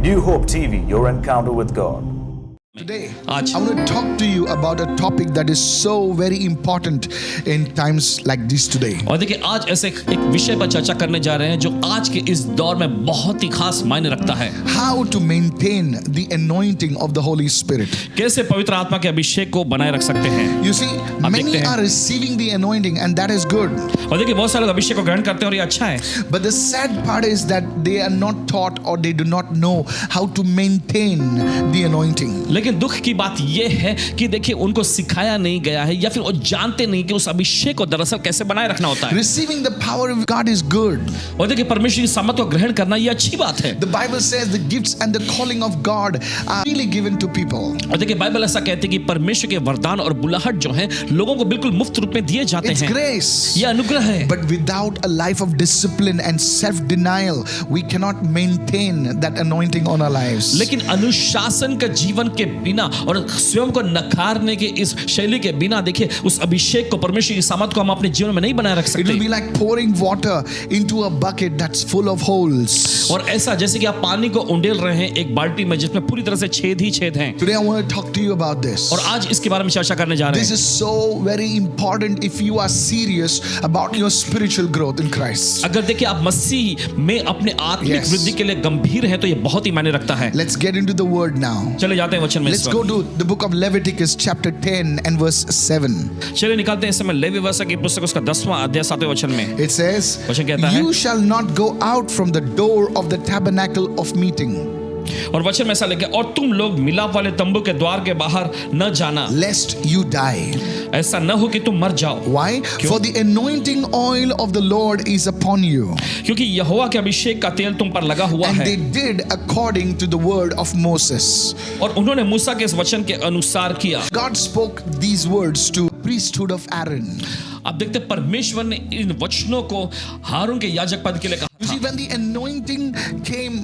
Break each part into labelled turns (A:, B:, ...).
A: New Hope TV, your encounter with God.
B: Today,
C: आज
B: I want to talk to you about a topic that is so very important in times like this today.
C: और देखिए आज ऐसे एक विषय पर चर्चा करने जा रहे हैं जो आज के इस दौर में बहुत ही खास मायने रखता है।
B: How to maintain the anointing of the Holy Spirit.
C: कैसे पवित्र आत्मा के अभिषेक को बनाए रख सकते हैं।
B: You see, many
C: देखते हैं।
B: are receiving the anointing and that is good.
C: और देखिए बहुत सारे लोग अभिषेक को ग्रहण करते हैं और ये अच्छा है,
B: But the sad part is that they are not taught or they do not know how to maintain the anointing.
C: लेकिन दुख की बात यह है कि देखिए उनको सिखाया नहीं गया है या फिर वो जानते नहीं कि उस अभिषेक को दरअसल कैसे बनाए रखना होता है।
B: Receiving the power of God is good.
C: और देखिए परमेश्वर की सामर्थ को ग्रहण करना ये अच्छी बात है।
B: The Bible says the gifts and the calling of God are really given to people.
C: और देखिए बाइबल ऐसा कहती है कि परमेश्वर के वरदान और बुलाहट जो है लोगों को बिल्कुल मुफ्त रूप में दिए जाते
B: It's
C: हैं।
B: grace.
C: ये अनुग्रह है।
B: But without a life of discipline and self-denial, we cannot maintain that anointing on our lives.
C: लेकिन अनुशासन के जीवन के बिना और स्वयं को नकारने के इस शैली के बिना देखिए उस अभिषेक को परमेश्वर की सामर्थ को हम अपने जीवन में नहीं बनाए रख
B: It will
C: सकते।
B: be like pouring water into a bucket that's full of holes.
C: और ऐसा जैसे कि आप पानी को उंडेल रहे हैं एक बाल्टी में जिसमें पूरी तरह से छेद ही छेद हैं।
B: Today I want to talk to you about this.
C: और आज इसके बारे में चर्चा करने जा रहे
B: This
C: हैं।
B: is so very important if you are serious about your spiritual growth in Christ.
C: अगर देखिए आप मसीह में अपने आत्मिक
B: Yes.
C: वृद्धि के लिए गंभीर हैं तो ये बहुत ही मायने रखता है।
B: Let's get into the word now.
C: चले जाते हैं वचन में।
B: Let's go to the book of Leviticus chapter 10 and verse 7.
C: चलिए निकालते हैं इस समय लेवी व्यवस्था की पुस्तक उसका 10वां अध्याय 7वें वचन में।
B: It says,
C: वचन कहता है,
B: "You shall not go out from the door of the tabernacle of meeting,
C: और वचन में ऐसा लिखा है, और तुम लोग मिलाप वाले तंबू के द्वार के बाहर न जाना,
B: lest you die."
C: ऐसा न हो कि तुम मर जाओ।
B: Why? For the anointing oil of the Lord is upon you.
C: क्योंकि यहोवा के अभिषेक का तेल तुम पर लगा हुआ
B: And
C: है।
B: they did according to the word of Moses.
C: और उन्होंने मूसा के इस वचन के अनुसार किया।
B: God spoke these words to priesthood of Aaron.
C: अब देखते हैं परमेश्वर ने इन वचनों को हारून के याजक पद के लिए कहा
B: You see,
C: था।
B: when the anointing came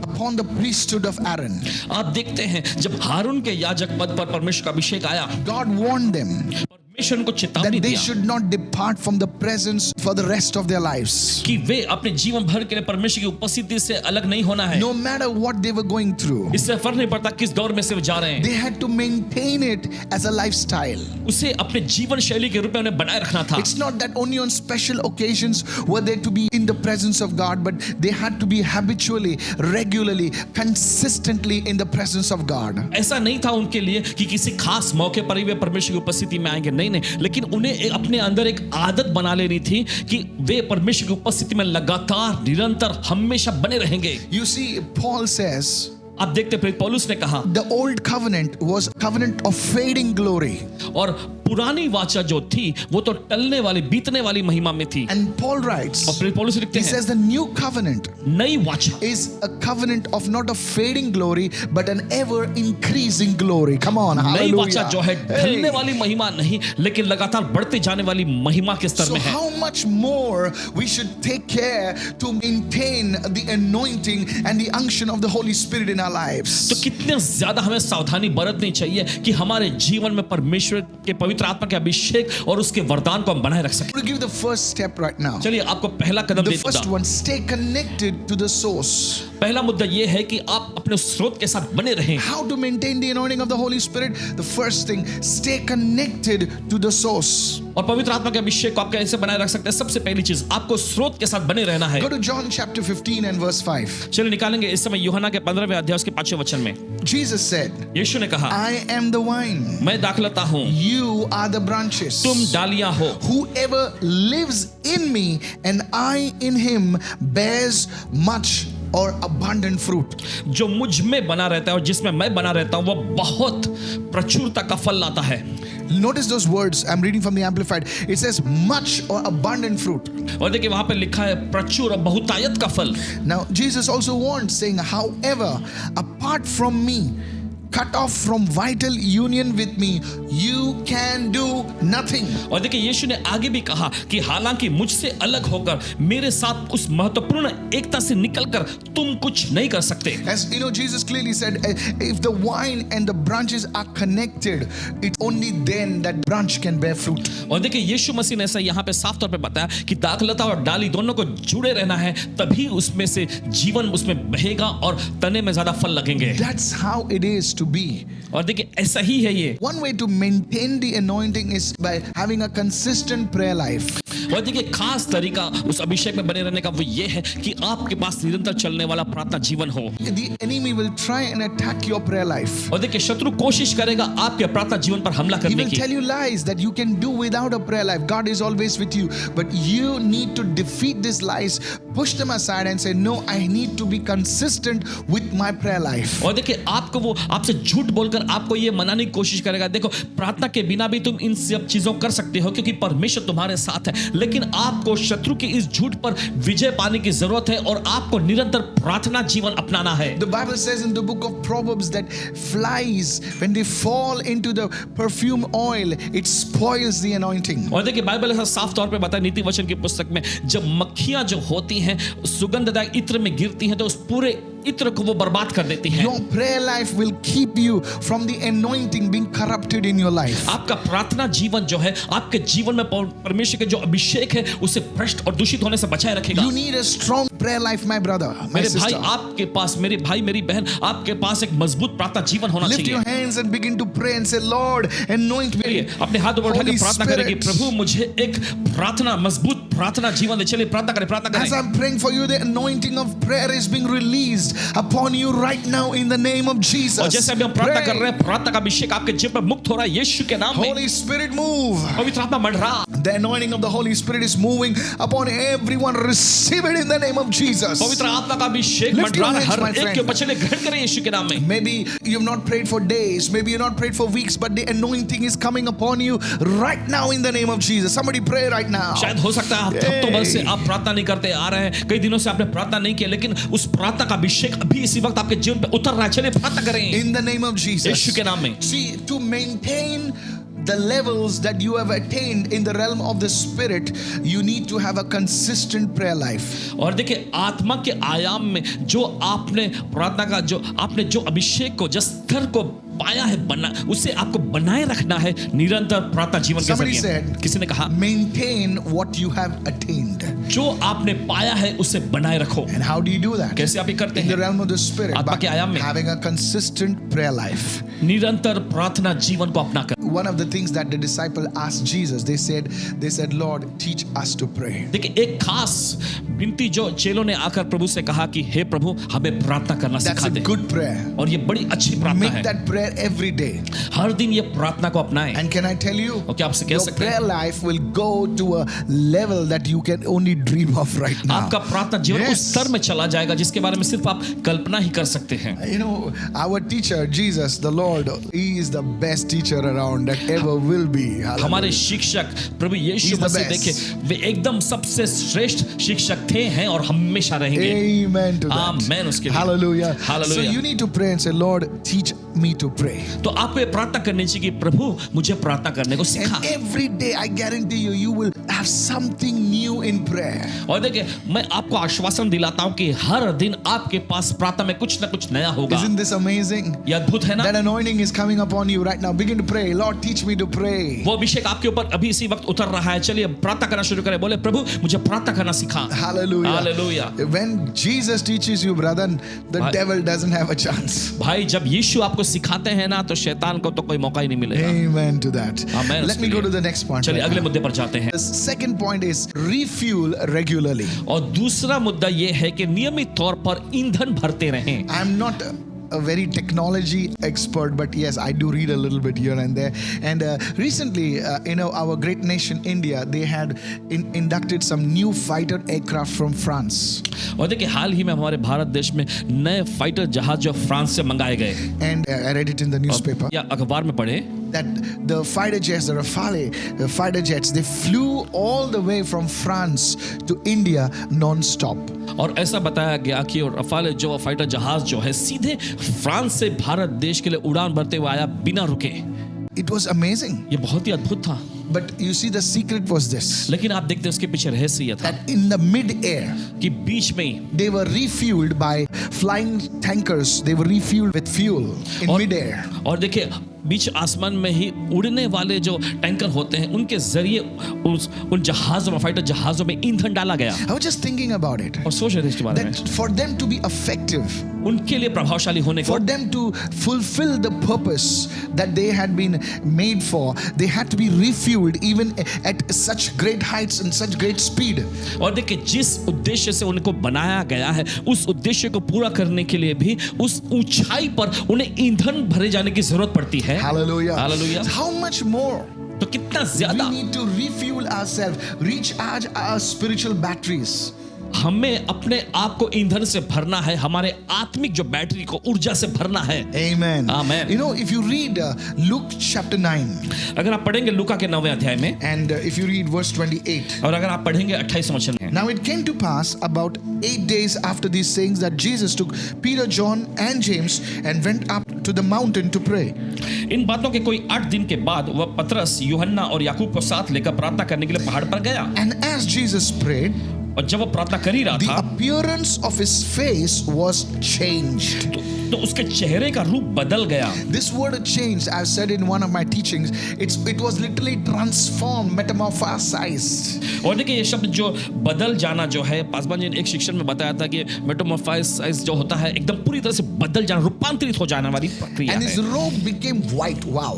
B: upon the priesthood of Aaron,
C: आप देखते हैं जब हारून के याजक पद पर परमेश्वर का अभिषेक आया,
B: God warned them
C: परमेश्वर को चेतावनी
B: that they
C: दिया
B: should not depart from the presence for the rest of their lives.
C: कि वे अपने जीवन भर के लिए परमेश्वर की उपस्थिति से अलग नहीं होना है।
B: No matter what they were going through,
C: इससे फर्क नहीं पड़ता किस दौर में से वो जा रहे हैं,
B: they had to maintain it as a lifestyle.
C: उसे अपने जीवन शैली के रूप में उन्हें बनाए रखना था।
B: It's not that only on special occasions were they to be in the presence of God, but they had to be habitually, regularly, consistently in the presence of God.
C: ऐसा नहीं था उनके लिए कि किसी खास मौके पर ही वे परमेश्वर की उपस्थिति में आएंगे, नहीं, लेकिन उन्हें अपने अंदर एक आदत बना लेनी थी कि वे परमेश्वर की उपस्थिति में लगातार निरंतर हमेशा बने रहेंगे।
B: You see, Paul says,
C: आप देखते प्रेरित पौलुस ने कहा,
B: the old covenant was a covenant of fading glory.
C: और पुरानी वाचा जो थी वो तो टलने वाली बीतने वाली महिमा में थी।
B: And Paul writes,
C: और प्रेरित पौलुस लिखते
B: he
C: हैं,
B: says the new covenant
C: नई वाचा
B: is a covenant of not a fading glory, but an ever increasing glory. Come on,
C: नई
B: hallelujah.
C: वाचा जो है ढलने वाली महिमा नहीं, लेकिन लगातार बढ़ते जाने वाली महिमा के स्तर
B: So
C: में है।
B: how much more we should take care to maintain the anointing and the unction of the Holy Spirit in our lives.
C: तो कितने ज्यादा हमें सावधानी बरतनी चाहिए कि हमारे जीवन में परमेश्वर के पवित्र आत्मा के अभिषेक और उसके वरदान को हम बनाए रख सकें।
B: I'm going to give the first step right now.
C: चलिए आपको पहला कदम
B: The
C: देता
B: first
C: हूं।
B: one, stay connected to the source.
C: पहला मुद्दा यह है कि आप अपने स्रोत के साथ बने रहें।
B: How to maintain the anointing of the Holy Spirit? The first thing, stay connected to the source.
C: और पवित्र आत्मा के अभिषेक को आप कैसे बनाए रख सकते हैं? सबसे पहली चीज आपको स्रोत के साथ बने रहना है।
B: Go to John chapter 15 and verse 5.
C: चलिए निकालेंगे इस समय यूहन्ना के 15वें अध्याय उसके 5वें वचन में
B: Jesus said,
C: यीशु ने कहा,
B: I am the vine,
C: मैं दाखलता हूं,
B: you are the branches.
C: तुम डालियां हो।
B: Whoever lives in me and I in him bears much or abundant fruit.
C: जो मुझ में बना रहता है और जिसमें मैं बना रहता हूं वो बहुत प्रचुरता का फल लाता है।
B: Notice those words. I'm reading from the Amplified. It says much or abundant fruit.
C: और देखिए वहां पे लिखा है प्रचुर और बहुतायत का फल।
B: Now Jesus also warned, saying, however, apart from me cut off from vital union with me, you can do nothing.
C: और देखिए यीशु ने आगे भी कहा कि हालांकि मुझसे अलग होकर मेरे साथ उस महत्वपूर्ण एकता से निकलकर तुम कुछ नहीं कर सकते.
B: As you know, Jesus clearly said, if the vine and the branches are connected, it's only then that branch can bear fruit.
C: और देखिए यीशु मसीह ने ऐसा यहाँ पे साफ तौर पे बताया कि दाखलता और डाली दोनों को जुड़े रहना है, तभी उसमें से जीवन उसमें बहेगा और तने में ज्यादा फल लगेंगे.
B: That's how it is to be.
C: और देखिए ऐसा ही है ये.
B: One way to maintain the anointing is by having a consistent prayer life.
C: और देखिए खास तरीका उस अभिषेक में बने रहने का वो ये है कि आपके पास निरंतर चलने वाला प्रार्थना जीवन हो.
B: The enemy will try and attack your prayer life.
C: और देखिए शत्रु कोशिश करेगा आपके प्रार्थना जीवन पर हमला
B: He
C: करने
B: will
C: की.
B: tell you lies that you can do without a prayer life. God is always with you. But you need to defeat these lies, push them aside and say, no, I need to be consistent with my prayer life.
C: और देखिए आपको वो आपसे झूठ बोलकर आपको ये मनाने की कोशिश करेगा. देखो प्रार्थना के बिना भी तुम इन सब चीजों कर सकते हो क्योंकि परमेश्वर तुम्हारे साथ है, लेकिन आपको शत्रु के इस झूठ पर विजय पाने की जरूरत है और आपको निरंतर प्रार्थना जीवन अपनाना है.
B: The Bible says in the book of Proverbs that flies, when they fall into the perfume oil, it spoils the anointing.
C: और देखिए बाइबल ऐसा साफ तौर पे बताया नीति वचन की पुस्तक में, जब मक्खियां जो होती हैं सुगंधदायक इत्र में गिरती हैं तो उस पूरे इत्र को वो बर्बाद कर देती हैं.
B: Your prayer life will keep you from the anointing being corrupted in your life.
C: आपका प्रार्थना जीवन जो है आपके जीवन में परमेश्वर के जो अभिषेक है उसे भ्रष्ट और दूषित होने से बचाए रखेगा.
B: You need a strong prayer life, my brother, my
C: मेरे भाई
B: sister.
C: आपके पास, मेरे भाई मेरी बहन, आपके पास एक मजबूत प्रार्थना जीवन होना
B: Lift your
C: चाहिए.
B: hands and begin to pray and say, Lord, anoint me.
C: चलिए अपने हाथ ऊपर उठा के
B: Holy
C: प्रार्थना
B: Spirit.
C: करेंगे, प्रभु मुझे एक प्रार्थना मजबूत प्रार्थना जीवन दे. चलिए प्रार्थना करें, प्रार्थना
B: As
C: करें.
B: I'm praying for you, the anointing of prayer is being released upon you right now in the name of Jesus.
C: और जैसे अभी हम प्रार्थना कर
B: Pray.
C: रहे हैं, प्रार्थना का अभिषेक आपके जीवन पर मुक्त हो रहा है यीशु के नाम में.
B: Holy Spirit, move.
C: पवित्र आत्मा मंडरा.
B: The anointing of the Holy Spirit is moving upon everyone. Receive it in the name of Jesus.
C: पवित्र आत्मा का अभिषेक
B: Lift
C: मंडरा
B: your
C: रहा है
B: hands,
C: हर
B: my
C: एक
B: friend.
C: के ऊपर. चलिए ग्रहण करें यीशु के नाम में.
B: Maybe you've not prayed for days, maybe you've not prayed for weeks, but the anointing is coming upon you right now in the name of Jesus. Somebody pray right now.
C: शायद हो सकता है आप हफ्तों भर से आप प्रार्थना नहीं करते आ रहे हैं, कई दिनों से आपने प्रार्थना नहीं किया, लेकिन उस प्रार्थना का अभिषेक अभी इसी वक्त आपके जीवन पे उतर रहा है. चलिए प्रार्थना करें
B: In the name of Jesus.
C: यीशु के नाम में.
B: See, to maintain the levels that you have attained in the realm of the spirit, you need to have a consistent prayer life.
C: और देखिए आत्मा के आयाम में जो आपने प्रार्थना का जो आपने जो अभिषेक को जिस स्तर को पाया है बना उसे आपको बनाए रखना है निरंतर प्रार्थना जीवन के
B: Somebody
C: जरिए.
B: said,
C: किसी ने कहा
B: maintain what you have attained.
C: जो आपने पाया है उसे बनाए रखो.
B: And how do you do that?
C: कैसे आप ये करते
B: In the
C: हैं?
B: realm of the spirit,
C: आत्मा
B: by
C: के आयाम में.
B: having a consistent prayer life.
C: निरंतर प्रार्थना जीवन को अपना कर.
B: One of the things that the disciple asked Jesus, they said, Lord, teach us to pray.
C: देखिए एक खास विनती जो चेलों ने आकर प्रभु से कहा कि हे प्रभु हमें प्रार्थना करना
B: That's
C: सिखा
B: a
C: दे.
B: good prayer.
C: और ये बड़ी अच्छी प्रार्थना
B: Make
C: है.
B: that prayer every day.
C: हर दिन ये प्रार्थना को अपनाएं.
B: And can I tell you,
C: और क्या आपसे कह
B: your
C: सकते हैं?
B: prayer life will go to a level that you can only dream of right now.
C: आपका प्रार्थना जीवन
B: Yes.
C: उस स्तर में चला जाएगा जिसके बारे में सिर्फ आप कल्पना ही कर सकते हैं.
B: You know, our teacher, Jesus, the Lord, He is the best teacher around that ever will be.
C: हमारे
B: Hallelujah.
C: शिक्षक प्रभु यीशु
B: He's the
C: मसीह
B: best.
C: देखिए वे एकदम सबसे श्रेष्ठ शिक्षक थे हैं और हमेशा रहेंगे.
B: Amen to that.
C: Amen उसके लिए.
B: Hallelujah.
C: Hallelujah.
B: So you need to pray and say, Lord, teach me to pray.
C: तो आपको ये प्रार्थना करनी चाहिए कि प्रभु मुझे प्रार्थना करने को सिखा.
B: And every day, I guarantee you, you will have something new in prayer.
C: और देखिए मैं आपको आश्वासन दिलाता हूं कि हर दिन आपके पास प्रार्थना में कुछ ना कुछ नया होगा.
B: Isn't this amazing?
C: ये अद्भुत है ना.
B: That anointing is coming upon you right now. Begin to pray. Lord, teach me to pray.
C: वो अभिषेक आपके ऊपर अभी इसी वक्त उतर रहा है. चलिए प्रार्थना करना शुरू करें. बोले प्रभु मुझे प्रार्थना करना सिखा.
B: Hallelujah.
C: Hallelujah.
B: When Jesus teaches you, brother, the
C: Bhai-
B: devil doesn't have a chance.
C: भाई जब यीशु आपको सिखाते हैं ना तो शैतान को तो कोई मौका ही नहीं मिलेगा.
B: Amen to that.
C: Amen.
B: Let me go to the next point.
C: चलिए
B: right
C: अगले
B: now.
C: मुद्दे पर जाते हैं.
B: The second point is refuel regularly.
C: और दूसरा मुद्दा ये है कि नियमित तौर पर ईंधन भरते रहें.
B: I'm not a very technology expert, but yes, I do read a little bit here and there. And recently, our great nation India, they had inducted some new fighter aircraft from France.
C: और देखिए हाल ही में हमारे भारत देश में नए fighter जहाज जो France से मंगाए गए.
B: And I read it in the newspaper.
C: या अखबार में पढ़े
B: that the fighter jets, the Rafale fighter jets, they flew all the way from France to India non-stop.
C: और ऐसा बताया गया कि रफाल जो फाइटर जहाज जो है सीधे फ्रांस से भारत देश के लिए उड़ान भरते हुए आया बिना रुके।
B: It was amazing.
C: ये बहुत ही अद्भुत था।
B: But you see, the secret was this:
C: लेकिन आप देखते हैं उसके पीछे रहस्य ये था
B: that in the mid-air,
C: कि बीच में ही
B: they were refueled by flying tankers. They were refueled with fuel in
C: और-
B: mid-air.
C: और देखिए बीच आसमान में ही उड़ने वाले जो टैंकर होते हैं उनके जरिए उन जहाजों में, फाइटर जहाजों में ईंधन डाला गया।
B: I was just thinking about it.
C: और सोच रहे थे इसके बारे में,
B: That for them to be effective,
C: उनके लिए प्रभावशाली होने को,
B: for them to fulfill the purpose that they had been made for, they had to be refueled even at such great heights and such great speed.
C: और देखिए जिस उद्देश्य से उनको बनाया गया है उस उद्देश्य को पूरा करने के लिए भी उस ऊंचाई पर उन्हें ईंधन भरे जाने की जरूरत पड़ती है।
B: Hallelujah.
C: Hallelujah.
B: How much more
C: तो कितना
B: we
C: ज्यादा
B: need to refuel ourselves, recharge our spiritual batteries.
C: हमें अपने आप को ईंधन से भरना है, हमारे आत्मिक जो बैटरी को ऊर्जा से भरना है।
B: Amen.
C: Amen.
B: You know, if you read Luke chapter 9,
C: अगर आप पढ़ेंगे लूका के 9वें अध्याय में
B: and if you read verse 28,
C: और अगर आप पढ़ेंगे 28 वचन में,
B: now it came to pass about 8 days after these things that Jesus took Peter, John, and James and went up to the mountain to pray.
C: इन बातों के कोई 8 दिन के बाद वह पतरस, यूहन्ना और याकूब को साथ लेकर प्रार्थना करने के लिए पहाड़ पर गया।
B: And as Jesus prayed,
C: और जब वो प्रार्थना कर ही रहा
B: the
C: था
B: appearance of his face was changed.
C: तो उसके चेहरे का रूप बदल गया।
B: This word changed, I've said in one of my teachings, it was literally transformed, metamorphosized.
C: और देखिए ये शब्द जो बदल जाना जो है, पासवान जी ने एक शिक्षण में बताया था कि मेटामॉर्फोसिस जो होता है एकदम पूरी तरह से बदल जाना, रूपांतरित हो जाने वाली प्रक्रिया
B: And his
C: है।
B: robe became white, wow,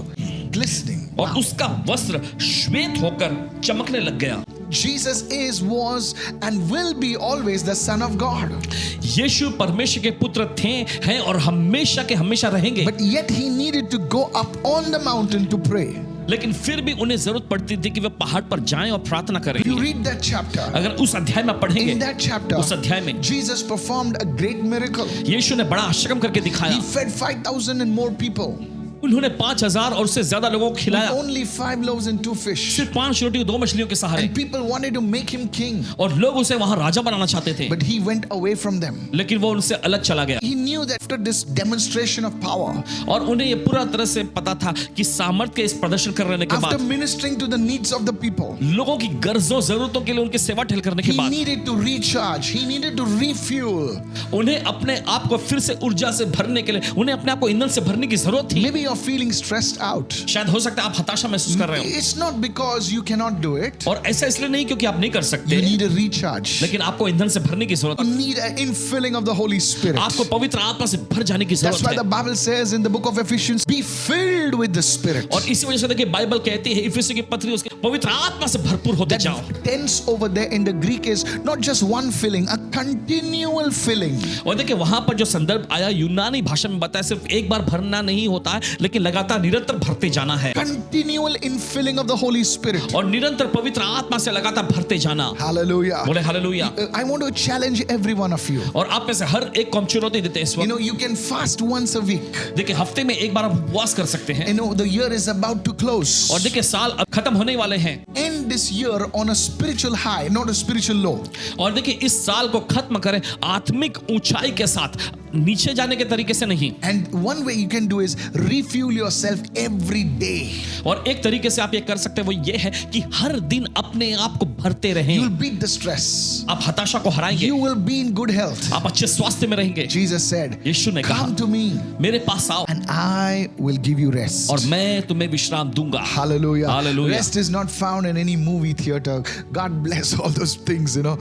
B: glistening.
C: और उसका वस्त्र श्वेत होकर चमकने लग गया।
B: Jesus is, was, and will be always the Son of God.
C: यीशु परमेश्वर के पुत्र थे, हैं और हमेशा के हमेशा रहेंगे।
B: But yet he needed to go up on the mountain to pray.
C: लेकिन फिर भी उन्हें जरूरत पड़ती थी कि वे पहाड़ पर जाएं और प्रार्थना करें।
B: You read that chapter.
C: अगर उस अध्याय में पढ़ेंगे,
B: In that chapter,
C: उस अध्याय में
B: Jesus performed a great miracle.
C: यीशु ने बड़ा आश्चर्य करके दिखाया।
B: He fed 5,000 and more people
C: उन्होंने 5,000 और उससे ज्यादा लोगों को
B: with
C: खिलाया,
B: only 5 loaves and 2 fish.
C: सिर्फ 5 रोटी और 2 मछलियों के सहारे।
B: And people wanted to make him king,
C: और लोग उसे वहां राजा बनाना चाहते थे,
B: but he went away from them.
C: लेकिन वो उनसे अलग चला गया।
B: He knew that after this demonstration of power,
C: और उन्हें ये पूरा तरह से पता था कि सामर्थ के इस प्रदर्शन करने के
B: after
C: बाद,
B: ministering to the needs of the people,
C: लोगों की गर्जों जरूरतों के लिए उनकी सेवा ठहल करने के
B: he
C: बाद,
B: needed to recharge, he needed to refuel.
C: उन्हें अपने आप को फिर से ऊर्जा से भरने के लिए, उन्हें अपने आप को ईंधन से भरने की जरूरत थी।
B: Maybe you're feeling stressed out.
C: शायद हो सकता है आप हताशा महसूस कर रहे हो,
B: It's not because you cannot do it.
C: और ऐसा इसलिए नहीं क्योंकि आप नहीं कर सकते,
B: You need a recharge.
C: लेकिन आपको ईंधन से भरने की जरूरत
B: You
C: है।
B: need an infilling of the Holy Spirit.
C: आपको पवित्र आत्मा से भर जाने की
B: That's why
C: जरूरत
B: the
C: है।
B: Bible says in the book of Ephesians, be filled with the Spirit.
C: और इसी वजह से देखिए बाइबल कहती है इफिसी की पत्री उसके पवित्र आत्मा से भरपूर होते
B: That
C: जाओ।
B: tense over there in the Greek is not just one filling, a continual filling.
C: और देखिए वहां पर जो संदर्भ आया यूनानी भाषा में बताया, सिर्फ एक बार भरना नहीं होता है, लेकिन लगातार निरंतर भरते जाना है।
B: Continual infilling of the Holy Spirit.
C: और निरंतर पवित्र आत्मा से लगातार भरते जाना।
B: Hallelujah.
C: बोले hallelujah.
B: I want to challenge every one of you.
C: और आप में से हर एक को हम चुनौती देते हैं इस
B: You
C: वक्त।
B: know, you can fast once a week.
C: देखिए हफ्ते में एक बार आप उपवास कर सकते हैं।
B: You know, the year is about to close.
C: और देखिए साल अब खत्म होने वाले हैं।
B: End this year on a spiritual high, not a spiritual low.
C: और देखिए इस साल को खत्म करें आत्मिक ऊंचाई के साथ, नीचे जाने के तरीके से नहीं।
B: And one way you can do is refuel yourself every day.
C: और एक तरीके से आप ये कर सकते हैं, वो ये है कि हर दिन अपने आप को भरते रहें।
B: You will beat the stress.
C: आप हताशा को हराएंगे,
B: You will be in good health.
C: आप अच्छे स्वास्थ्य में रहेंगे।
B: Jesus said,
C: यीशु ने कहा,
B: come to me
C: मेरे पास आओ
B: and I will give you rest.
C: और मैं तुम्हें विश्राम दूंगा।
B: Hallelujah.
C: Hallelujah.
B: Rest is not found in any movie theater. God bless all those things, you know.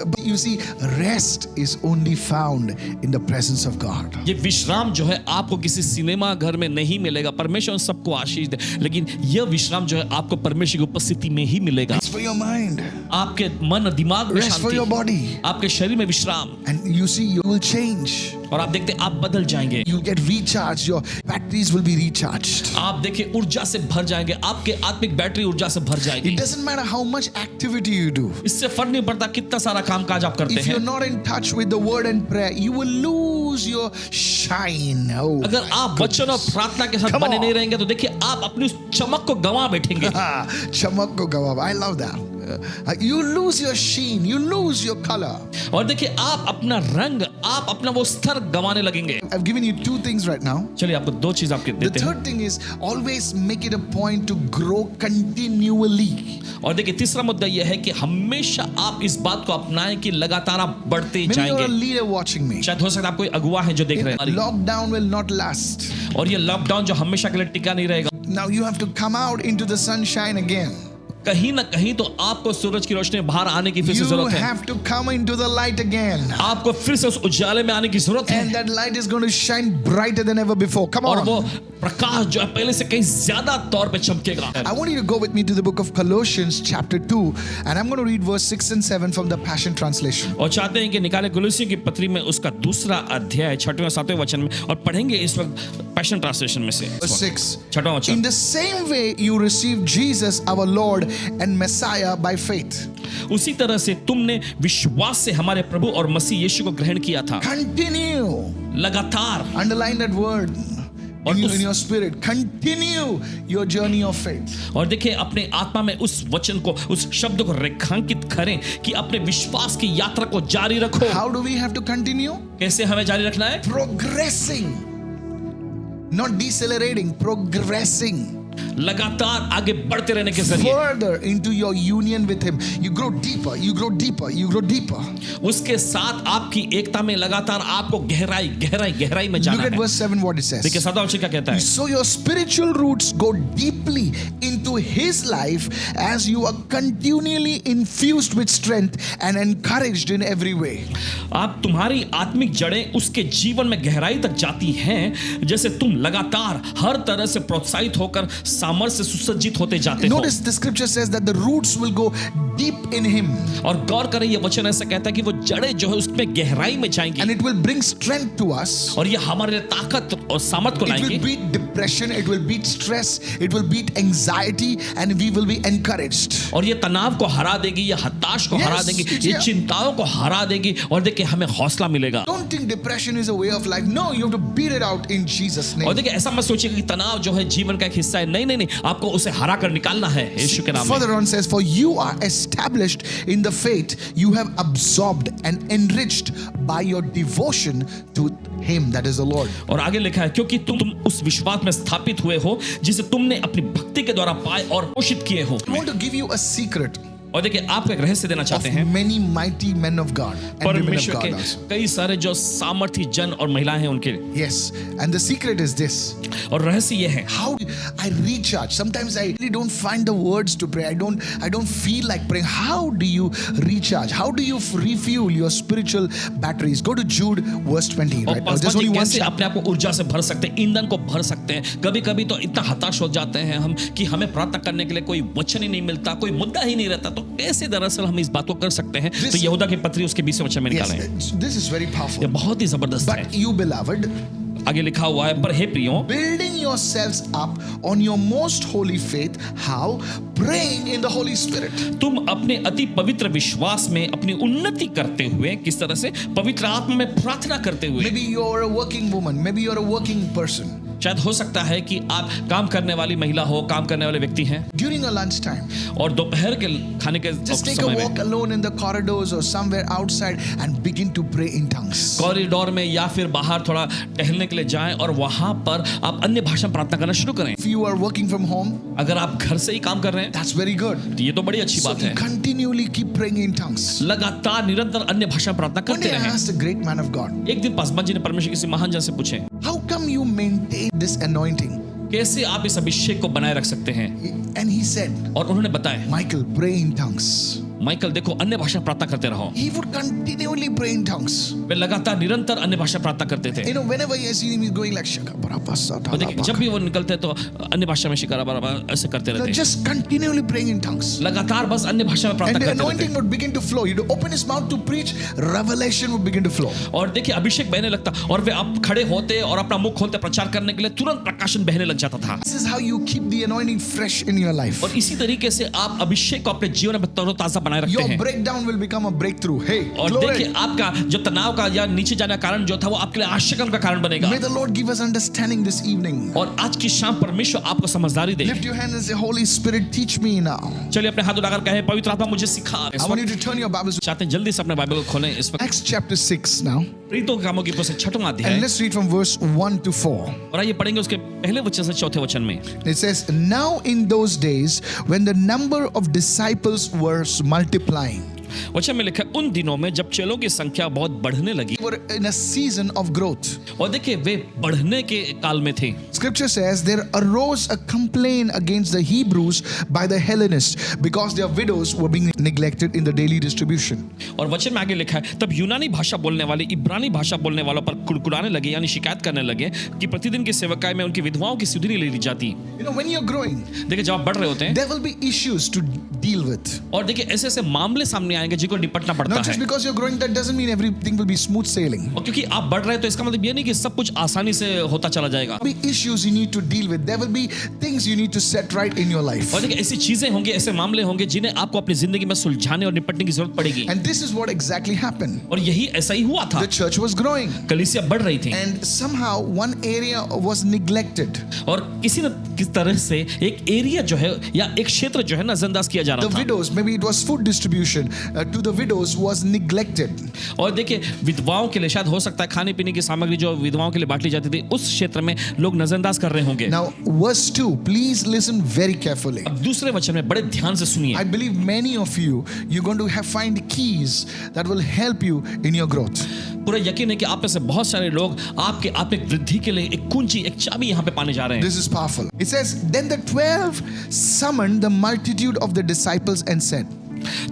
B: But you see, rest is only found in the presence of God.
C: ये विश्राम जो है आपको किसी सिनेमा घर में नहीं मिलेगा। परमेश्वर सबको आशीष दे, लेकिन यह विश्राम जो है आपको परमेश्वर की उपस्थिति में ही मिलेगा।
B: Rest for your mind.
C: आपके मन दिमाग में
B: Rest for your
C: Shanti,
B: body.
C: आपके शरीर में विश्राम।
B: And you see, you will change.
C: और आप देखते हैं आप बदल जाएंगे,
B: You'll get recharged. Your batteries will be recharged.
C: आप देखिए ऊर्जा से भर जाएंगे, आपके आत्मिक बैटरी ऊर्जा से भर जाएगी।
B: It doesn't matter how much activity you do.
C: इससे फर्क नहीं पड़ता कितना सारा काम काज आप करते
B: If you're
C: हैं,
B: not in touch with the word and prayer, you will lose your shine. Oh,
C: अगर आप वचन और प्रार्थना के साथ
B: Come
C: बने
B: on.
C: नहीं रहेंगे तो देखिए आप अपनी उस चमक को गंवा बैठेंगे।
B: chamak ko gawab. I love that. You lose your sheen. You lose your color.
C: और देखिए आप अपना रंग, आप अपना वो स्तर गंवाने लगेंगे।
B: I've given you two things right now.
C: चलिए आपको दो चीज आपके
B: The
C: देते हैं,
B: third thing is always make it a point to grow continually.
C: और देखिए तीसरा मुद्दा यह है कि हमेशा आप इस बात को अपनाएं कि लगातार आप बढ़ते
B: Maybe you're a
C: जाएंगे।
B: leader watching me.
C: शायद हो सकता है आप कोई अगुवा है जो देख रहे हैं,
B: Lockdown will not last.
C: और ये लॉकडाउन जो हमेशा के लिए टिका नहीं रहेगा,
B: Now you have to come out into the sunshine again.
C: कहीं ना कहीं तो आपको सूरज की रोशनी में बाहर आने की फिर से
B: You
C: जरूरत है,
B: have to come into the light again.
C: आपको फिर से उस उजाले में आने की जरूरत
B: And
C: है,
B: that light is going to shine brighter than ever before. Come
C: और
B: on.
C: वो प्रकाश जो है पहले से कहीं ज्यादा तौर पे चमकेगा।
B: I want you to go with me to the book of Colossians chapter 2 and I'm going to read verse 6 and 7 from the Passion Translation.
C: और चाहते हैं कि निकाले कुलुसियों की पत्री में उसका दूसरा अध्याय 6वें और 7वें वचन में, और पढ़ेंगे इस वक्त पैशन ट्रांसलेशन में से
B: Verse 6.
C: 6वां
B: In
C: वचन।
B: the same way you received Jesus our Lord and Messiah by faith.
C: उसी तरह से तुमने विश्वास से हमारे प्रभु और मसीह यीशु को ग्रहण किया था।
B: Continue.
C: लगातार,
B: Underline that word
C: और
B: in your spirit. Continue your journey of faith.
C: और देखिए अपने आत्मा में उस वचन को, उस शब्द को रेखांकित करें कि अपने विश्वास की यात्रा को जारी रखो।
B: How do we have to continue?
C: कैसे हमें जारी रखना है?
B: Progressing. Not decelerating, progressing.
C: लगातार आगे बढ़ते रहने के जरिए
B: Further into your union with Him. You grow deeper, you grow deeper, you grow deeper.
C: उसके साथ आपकी एकता में लगातार आपको गहराई गहराई गहराई में जाना
B: Look at
C: है।
B: verse 7 what it
C: देखिए
B: says.
C: 7वां वचन क्या कहता है?
B: So your spiritual roots go deeply into His life as you are continually infused with strength and encouraged in every way.
C: आप तुम्हारी आत्मिक जड़ें उसके जीवन में गहराई तक जाती हैं, जैसे तुम लगातार हर तरह से प्रोत्साहित होकर सामर्थ्य से सुसज्जित होते जाते हो।
B: Notice the scripture says that the roots will go deep in Him
C: और गौर करें ये वचन ऐसा कहता है कि वो जड़ें जो है उसमें गहराई में जाएंगी,
B: and it will bring strength to us.
C: और ये हमारे लिए ताकत और सामर्थ को
B: It
C: लाएंगी,
B: will beat depression, it will beat stress, it will beat anxiety, and we will be encouraged.
C: और ये तनाव को हरा देगी, ये हताश को
B: Yes,
C: हरा देगी,
B: it's
C: ये
B: here.
C: चिंताओं को हरा देगी, और देखिए हमें हौसला मिलेगा।
B: Don't think depression is a way of life. No, you have to beat it out in Jesus'
C: और
B: name.
C: देखिए ऐसा मत सोचिए कि तनाव जो है जीवन का एक हिस्सा है, नहीं नहीं नहीं, आपको उसे हरा कर निकालना है यीशु के नाम में।
B: Further on says, for you are established in the faith you have absorbed and enriched by your devotion to Him, that is the Lord.
C: और आगे लिखा है, क्योंकि तुम उस विश्वास में स्थापित हुए हो जिसे तुमने अपनी भक्ति के द्वारा पाए और पोषित किए हो।
B: I want to give you a secret
C: और देखिए आपको एक रहस्य देना
B: of
C: चाहते हैं,
B: many mighty men of God and women of
C: परमेश्वर
B: God
C: के
B: also.
C: कई सारे जो सामर्थी जन और महिलाएं हैं उनके,
B: Yes, and the secret is this.
C: और रहस्य ये है,
B: How I recharge. Sometimes I really don't find the words to pray. I don't feel like praying. How do you recharge? How do you refuel your spiritual batteries? Go to Jude verse 20.
C: और
B: Right now, there's
C: जी
B: only one
C: कैसे
B: chapter.
C: अपने आप को ऊर्जा से भर सकते हैं, ईंधन को भर सकते हैं। कभी कभी तो इतना हताश हो जाते हैं हम कि हमें प्रार्थना करने के लिए कोई वचन ही नहीं मिलता, कोई मुद्दा ही नहीं रहता, तो कैसे दरअसल हम इस बात को कर सकते हैं? तो यहूदा की पत्री उसके 20वें वचन में निकाले हैं।
B: Yes, this is very
C: ये
B: powerful.
C: बहुत ही जबरदस्त है।
B: But you, beloved,
C: आगे लिखा हुआ है, पर हे प्रियो,
B: building yourselves up on your most holy faith. How? Praying in the Holy Spirit.
C: तुम अपने अति पवित्र विश्वास में अपनी उन्नति करते हुए, किस तरह से? पवित्र आत्मा में प्रार्थना करते हुए।
B: Maybe you're a working woman. Maybe you're a working person.
C: शायद हो सकता है कि आप काम करने वाली महिला हो, काम करने वाले व्यक्ति हैं,
B: During a lunchtime,
C: और दोपहर के खाने के
B: just take a
C: समय में
B: walk alone in the corridors or somewhere outside and begin to pray in tongues.
C: Corridor में या फिर बाहर थोड़ा टहलने के लिए जाएं और वहां पर आप अन्य भाषा में प्रार्थना करना शुरू करें।
B: If you are working from home,
C: अगर आप घर से ही काम कर रहे हैं
B: that's very good.
C: तो ये तो बड़ी अच्छी
B: So
C: बात
B: you
C: है।
B: continually keep praying in tongues.
C: लगातार निरंतर अन्य भाषा में प्रार्थना
B: One
C: करते
B: day I
C: रहें।
B: asked a great man of God,
C: एक दिन पासवान जी ने परमेश्वर किसी महान जन से पूछे,
B: how come you maintain this anointing?
C: कैसे आप इस अभिषेक को बनाए रख सकते हैं?
B: And he said,
C: और उन्होंने बताया,
B: Michael, pray in tongues.
C: Michael देखो अन्य भाषा में प्रार्थना करते रहो।
B: He would continually pray in tongues.
C: वे लगातार निरंतर अन्य भाषा प्रार्थना करते थे।
B: You know, whenever he has seen him, he's going like shaka barabasa.
C: और देखिए जब भी वो निकलते तो अन्य भाषा में शिकारा बराबर ऐसे करते रहते,
B: Just continually praying in tongues.
C: लगातार बस अन्य भाषा में
B: And
C: प्रार्थना
B: the
C: करते
B: anointing
C: रहते।
B: would begin to flow. He'd open his mouth to preach, revelation would begin to flow.
C: और देखिए अभिषेक बहने लगता और वे अब खड़े होते और अपना मुख खोलते प्रचार करने के लिए तुरंत प्रकाशन बहने लग जाता था।
B: This is how you keep the anointing fresh in your life.
C: और इसी तरीके से आप अभिषेक को अपने जीवन में तरोताजा बनाए रखते
B: Your
C: हैं।
B: breakdown will become a breakthrough. Hey,
C: और
B: glory.
C: देखिए आपका जो तनाव का या नीचे जाने का कारण जो था वो आपके लिए आशीर्वाद का कारण बनेगा।
B: May the Lord give us understanding this evening.
C: और आज की शाम परमेश्वर आपको समझदारी दे।
B: Lift your hand and say, Holy Spirit, teach me now.
C: चलिए अपने हाथ उठाकर कहें पवित्र आत्मा मुझे सिखा। इस
B: I want you
C: वक्त
B: to turn your Bibles to
C: चाहते हैं जल्दी से अपने बाइबल को खोलें इस वक्त
B: Acts chapter 6 now.
C: प्रीतों के कामों की पुस्तक 6वां
B: And
C: अध्याय
B: let's read from verse 1 to 4.
C: और आइए पढ़ेंगे उसके पहले वचन से चौथे वचन में।
B: It says, Now in those days, when the number of disciples was multiplying,
C: वचन में लिखा है उन दिनों में जब चेलों की संख्या बहुत बढ़ने लगी।
B: they were in a season of growth.
C: और देखिए वे बढ़ने के काल में थे।
B: Scripture says there arose a complaint against the Hebrews by the Hellenists because their widows were being neglected in the daily distribution.
C: और वचन में आगे लिखा है तब यूनानी भाषा बोलने वाले इब्रानी भाषा बोलने वालों पर कुड़कुड़ाने लगे यानी शिकायत करने लगे कि प्रतिदिन की सेवकाई में उनकी विधवाओं की सुधि नहीं ली जाती।
B: You know, when you're growing,
C: देखिए जब आप बढ़ रहे होते हैं
B: there will be issues to deal with.
C: और देखिए ऐसे ऐसे मामले सामने आएंगे जिनको निपटना पड़ता
B: Not just
C: है।
B: because you're growing, that doesn't mean everything will be smooth sailing.
C: और क्योंकि आप बढ़ रहे हैं तो इसका मतलब ये नहीं कि सब कुछ आसानी से होता चला जाएगा।
B: There will be issues you need to deal with. There will be things you need to set right in your life.
C: और देखिए ऐसी चीजें होंगी, ऐसे मामले होंगे जिन्हें आपको अपनी जिंदगी में सुलझाने और निपटने की जरूरत पड़ेगी।
B: And this is what exactly happened.
C: और यही ऐसा ही हुआ था।
B: The church was growing.
C: कलीसिया बढ़ रही थी
B: And somehow one area was neglected.
C: और किसी न किस तरह से एक एरिया जो है या एक क्षेत्र जो है नजरअंदाज किया जा
B: The
C: रहा था।
B: widows, maybe it was food distribution to the widows was neglected.
C: और देखिए विधवाओं के लिए शायद हो सकता है खाने पीने की सामग्री जो विधवाओं के लिए बांटी जाती थी उस क्षेत्र में लोग नजरअंदाज कर रहे होंगे।
B: Now verse 2, please listen very carefully.
C: अब दूसरे वचन में बड़े ध्यान से सुनिए।
B: I believe many of you're going to find keys that will help you in your growth.
C: पूरा यकीन है कि आप में से बहुत सारे लोग आपके आत्मिक वृद्धि के लिए एक कुंजी एक चाबी यहाँ पे पाने जा रहे हैं।
B: This is powerful. It says, then the 12 summoned the multitude of the disciples and said,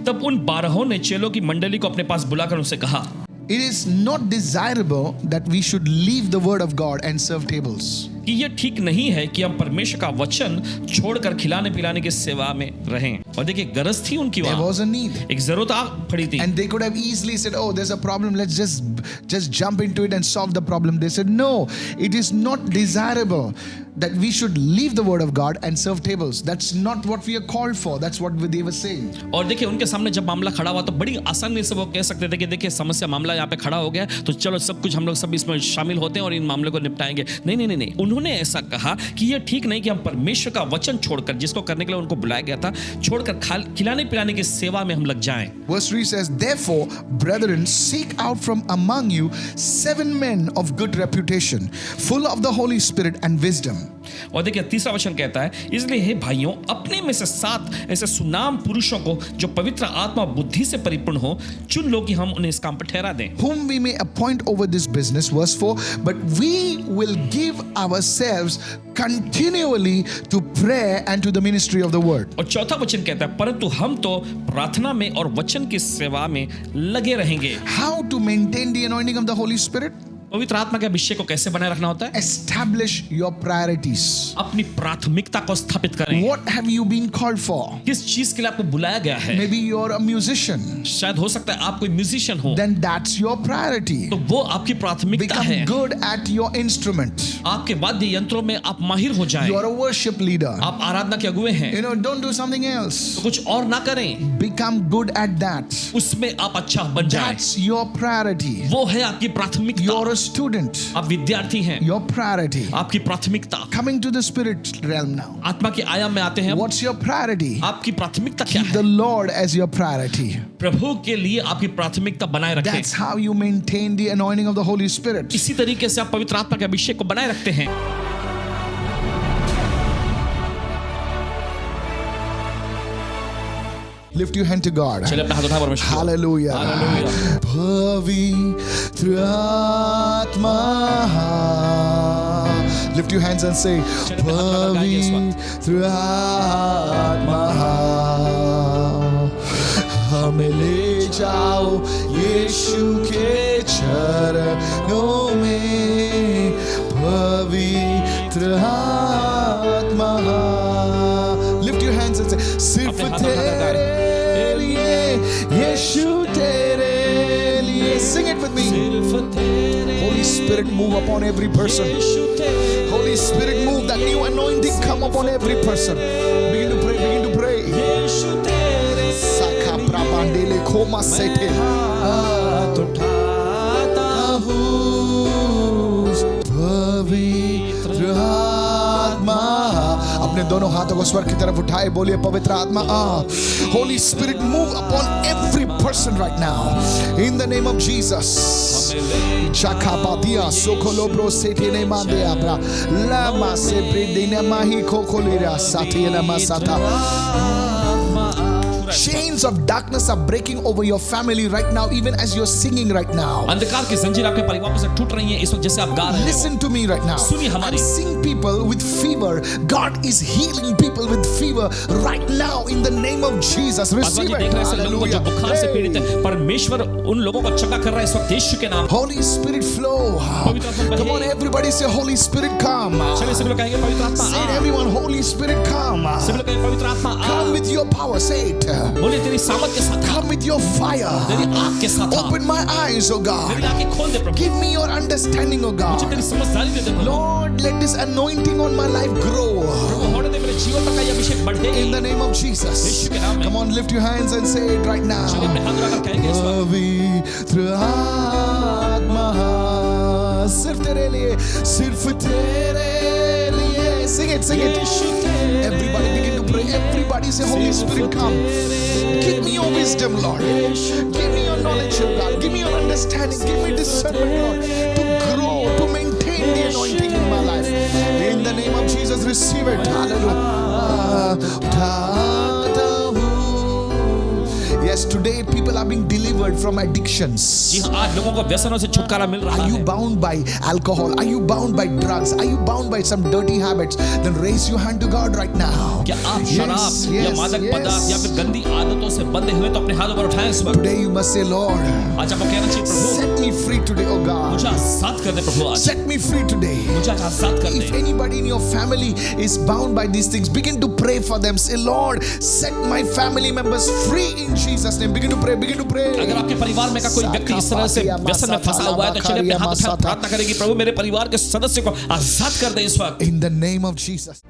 C: तब उन 12 ने चेलों की मंडली को अपने पास बुलाकर उनसे कहा,
B: it is not desirable that we should leave the word of God and serve tables.
C: कि ये ठीक नहीं है कि हम परमेश्वर का वचन छोड़कर खिलाने पिलाने की सेवा में रहें। और देखिए गरज थी उनकी
B: There
C: वहां,
B: was a need.
C: एक जरूरत आ पड़ी थी।
B: And they could have easily said, oh, there's a problem, let's just jump into it and solve the problem. They said, no, it is not desirable that we should leave the word of God and serve tables. That's not what we are called for. That's what they were saying.
C: और देखिए उनके सामने जब मामला खड़ा हुआ तो बड़ी आसानी से वो कह सकते थे कि देखिए समस्या मामला यहाँ पे खड़ा हो गया तो चलो सब कुछ हम लोग सब इसमें शामिल होते हैं और इन मामले को निपटाएंगे। नहीं नहीं नहीं नहीं, उन्होंने ऐसा कहा कि ये ठीक नहीं कि हम परमेश्वर का वचन छोड़कर जिसको करने के लिए उनको बुलाया गया था छोड़कर खिलाने पिलाने की सेवा में हम लग जाएं।
B: Verse 3 says, therefore, brethren, seek out from among you 7 men of good reputation, full of the Holy Spirit and wisdom.
C: और देखिए तीसरा वचन कहता है इसलिए हे भाइयों अपने में से 7 ऐसे सुनाम पुरुषों को जो पवित्र आत्मा बुद्धि से परिपूर्ण हो चुन लो कि हम उन्हें इस काम पर ठहरा दें।
B: Whom we may appoint over this business, verse 4, but we will give ourselves continually to prayer and to the ministry of the word.
C: और चौथा वचन कहता है परंतु हम तो प्रार्थना में और वचन की सेवा में लगे रहेंगे।
B: How to maintain the anointing of the Holy Spirit?
C: पवित्र आत्मा के अभिषेक को कैसे बनाए रखना होता है?
B: Establish your priorities.
C: अपनी प्राथमिकता को स्थापित करें।
B: What have you been called for?
C: किस चीज के लिए आपको बुलाया गया है?
B: Maybe you're a musician.
C: शायद हो सकता है आप कोई म्यूजिशियन हो,
B: Then that's your priority.
C: तो वो आपकी प्राथमिकता है।
B: Become good at your instrument.
C: आपके वाद्य यंत्रों में आप माहिर हो जाएं।
B: You're a worship leader.
C: आप आराधना के अगुए हैं,
B: You know, don't do something else.
C: तो कुछ और ना करें,
B: Become good at that.
C: उसमें आप अच्छा बन जाएं।
B: That's your priority.
C: वो है आपकी प्राथमिकता।
B: You're a student.
C: आप विद्यार्थी हैं,
B: Your priority.
C: आपकी प्राथमिकता।
B: Coming to the spirit realm now.
C: आत्मा के आयाम में आते हैं।
B: What's your priority?
C: आपकी प्राथमिकता क्या
B: Keep the
C: है?
B: Lord as your priority.
C: प्रभु के लिए आपकी प्राथमिकता बनाए रखें।
B: That's how you maintain the anointing of the Holy Spirit.
C: इसी तरीके से आप पवित्र आत्मा के अभिषेक को बनाए रखते हैं।
B: Lift your hand to God.
C: चलिए अपना हाथ उठाएं परमेश्वर की ओर।
B: Hallelujah.
C: Hallelujah.
B: Pavitra Atma. Lift your hands and say,
C: चलिए अपने हाथ लगाएंगे इस वक्त।
B: Pavitra Atma. हमें ले जाओ यीशु के चरणों में, पवित्र आत्मा। Lift your hands and say, सिर्फ तेरे लिए यीशु तेरे लिए। Sing it with me. Holy Spirit, move upon every person. Holy Spirit, move that new anointing, come upon every person. Begin to pray, begin to pray. Saka prabandele koma sete. पवित्र आत्मा। अपने दोनों हाथों को स्वर की तरफ उठाए, बोलिए पवित्र आत्मा आ। Holy Spirit, move upon every person right now in the name of Jesus. Chakapatia sokolobro setene mandea bra lama se bredina mahi kokolira satena masata. Chains of darkness are breaking over your family right now, even as you're singing right now.
C: अंधकार की जंजीर आपके परिवार पर से टूट रही हैं इस वक्त जैसे आप गा रहे हो।
B: Listen to me right now.
C: सुनिए हमारी।
B: I'm seeing people with fever. God is healing people with fever right now in the name of Jesus. Receive it.
C: Hallelujah. जो बुखार से पीड़ित हैं, परमेश्वर उन लोगों को चंगा कर रहा है इस वक्त यीशु के नाम।
B: Holy Spirit flow. Come on, everybody say Holy Spirit come.
C: चलिए सभी लोग कहेंगे पवित्र आत्मा आ।
B: Say it, everyone, Holy Spirit come.
C: सभी लोग कहेंगे पवित्र आत्मा आ।
B: Come with your power. Say it.
C: बोलिए तेरी सामर्थ के साथ।
B: Come with your fire.
C: तेरी आग के साथ।
B: Open my eyes, oh God.
C: मेरी आंखें खोल दे प्रभु।
B: Give me your understanding, oh God.
C: मुझे तेरी समझदारी दे दे प्रभु।
B: Lord, let this anointing on my life grow.
C: प्रभु होने दे मेरे जीवन पर का ये अभिषेक बढ़े।
B: In the name of Jesus.
C: यीशु के नाम में।
B: Come on, lift your hands and say it right now.
C: चलिए अपने हाथ उठाकर कहेंगे इस वक्त।
B: पवित्र आत्मा सिर्फ तेरे लिए, सिर्फ तेरे लिए। Sing it, sing it. Everybody begin to pray. Everybody say, Holy Spirit, come. Give me your wisdom, Lord. Give me your knowledge, oh God. Give me your understanding. Give me discernment, Lord, to grow, to maintain the anointing in my life. In the name of Jesus, receive it. Hallelujah. Yes, today people are being delivered from addictions.
C: जी हाँ, आज लोगों को व्यसनों से छुटकारा मिल रहा
B: Are you
C: है।
B: bound by alcohol? Are you bound by drugs? Are you bound by some dirty habits? Then raise your hand to God right now.
C: क्या आप शराब या मादक पदार्थ या फिर गंदी आदतों से बंधे हुए तो अपने हाथों पर उठाएं इस वक्त।
B: Today you must say, Lord,
C: आज आपको कहना चाहिए प्रभु
B: set me free today, oh God.
C: मुझे आजाद कर दे प्रभु आज।
B: Set me free today.
C: मुझे आज आजाद कर
B: If
C: they.
B: anybody in your family is bound by these things, begin to pray for them. Say, Lord, set my family members free in Jesus' name. Begin to pray. Begin to pray.
C: अगर आपके परिवार में का कोई व्यक्ति इस तरह से व्यसन में फंसा हुआ है तो चलिए अपने हाथ उठाकर प्रार्थना करें कि प्रभु मेरे परिवार के सदस्य को आजाद कर दे इस वक्त।
B: In the name of Jesus.